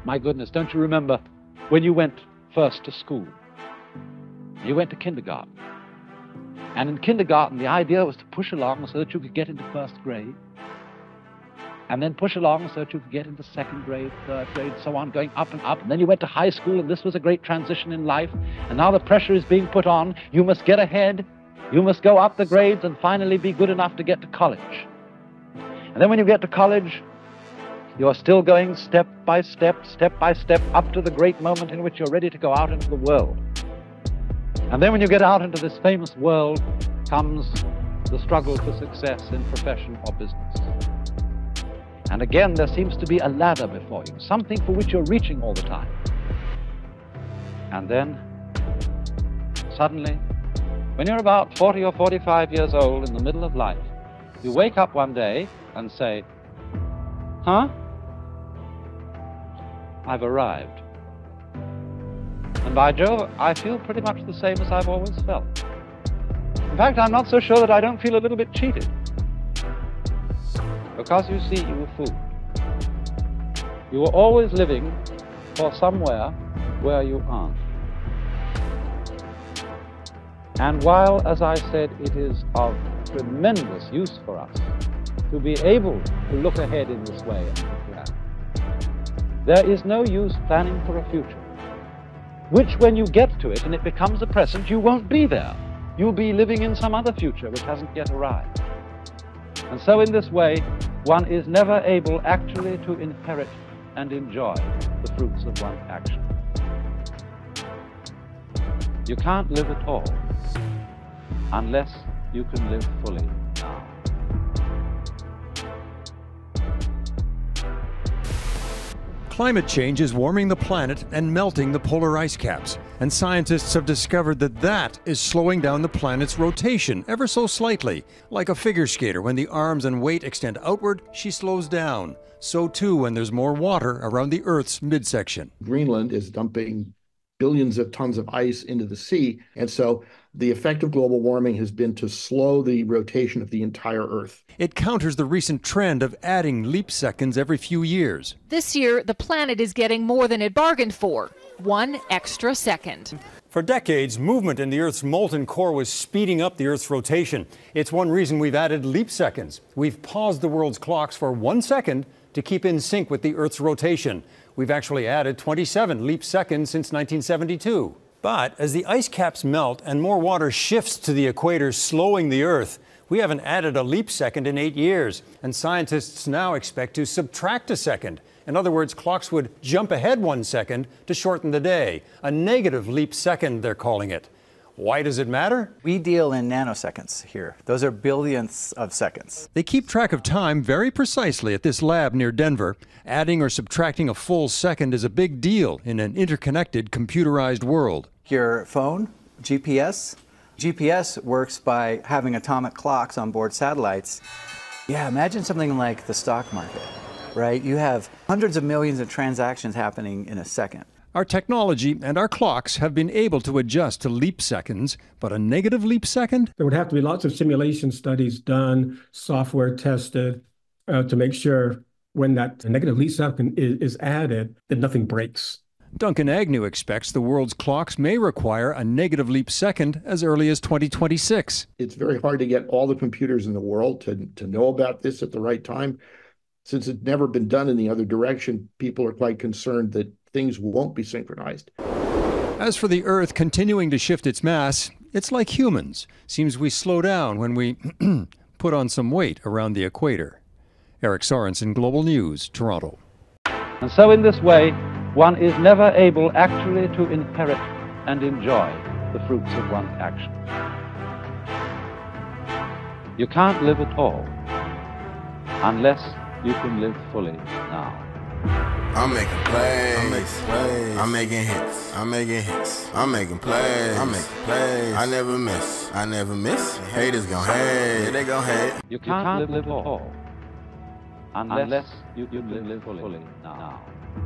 My goodness, don't you remember when you went first to school? You went to kindergarten. And in kindergarten, the idea was to push along so that you could get into first grade, and then push along so that you could get into second grade, third grade, so on, going up and up. And then you went to high school, and this was a great transition in life. And now the pressure is being put on. You must get ahead. You must go up the grades and finally be good enough to get to college. And then when you get to college, you're still going step by step up to the great moment in which you're ready to go out into the world. And then when you get out into this famous world comes the struggle for success in profession or business. And again, there seems to be a ladder before you, something for which you're reaching all the time. And then, suddenly, when you're about 40 or 45 years old in the middle of life, you wake up one day and say, huh? I've arrived. And by Jove, I feel pretty much the same as I've always felt. In fact, I'm not so sure that I don't feel a little bit cheated. Because you see, you were fooled. You were always living for somewhere where you aren't. And while, as I said, it is of tremendous use for us to be able to look ahead in this way and to plan, there is no use planning for a future, which when you get to it and it becomes a present, you won't be there. You'll be living in some other future which hasn't yet arrived. And so in this way, one is never able actually to inherit and enjoy the fruits of one's action. You can't live at all unless you can live fully now. Climate change is warming the planet and melting the polar ice caps, and scientists have discovered that that is slowing down the planet's rotation ever so slightly. Like a figure skater, when the arms and weight extend outward, she slows down. So too when there's more water around the Earth's midsection. Greenland is dumping billions of tons of ice into the sea, and so the effect of global warming has been to slow the rotation of the entire Earth. It counters the recent trend of adding leap seconds every few years. This year, the planet is getting more than it bargained for, 1 extra second. For decades, movement in the Earth's molten core was speeding up the Earth's rotation. It's one reason we've added leap seconds. We've paused the world's clocks for 1 second to keep in sync with the Earth's rotation. We've actually added 27 leap seconds since 1972. But as the ice caps melt and more water shifts to the equator, slowing the Earth, we haven't added a leap second in 8 years. And scientists now expect to subtract a second. In other words, clocks would jump ahead 1 second to shorten the day. A negative leap second, they're calling it. Why does it matter? We deal in nanoseconds here. Those are billionths of seconds. They keep track of time very precisely at this lab near Denver. Adding or subtracting a full second is a big deal in an interconnected, computerized world. Your phone, GPS. GPS works by having atomic clocks on board satellites. Yeah, imagine something like the stock market, right? You have hundreds of millions of transactions happening in a second. Our technology and our clocks have been able to adjust to leap seconds, but a negative leap second? There would have to be lots of simulation studies done, software tested, to make sure when that negative leap second is added, that nothing breaks. Duncan Agnew expects the world's clocks may require a negative leap second as early as 2026. It's very hard to get all the computers in the world to know about this at the right time. Since it's never been done in the other direction, people are quite concerned that things won't be synchronized. As for the Earth continuing to shift its mass, it's like humans. Seems we slow down when we put on some weight around the equator. Eric Sorensen, Global News, Toronto. And so in this way, one is never able actually to inherit and enjoy the fruits of one's action. You can't live at all unless you can live fully now. I'm making plays. I'm making plays. I'm making hits. I'm making hits. I'm making plays. I'm making plays. I never miss. I never miss. Haters gon' hate. Yeah, they gon' hate. You can't live at all unless you can live fully now.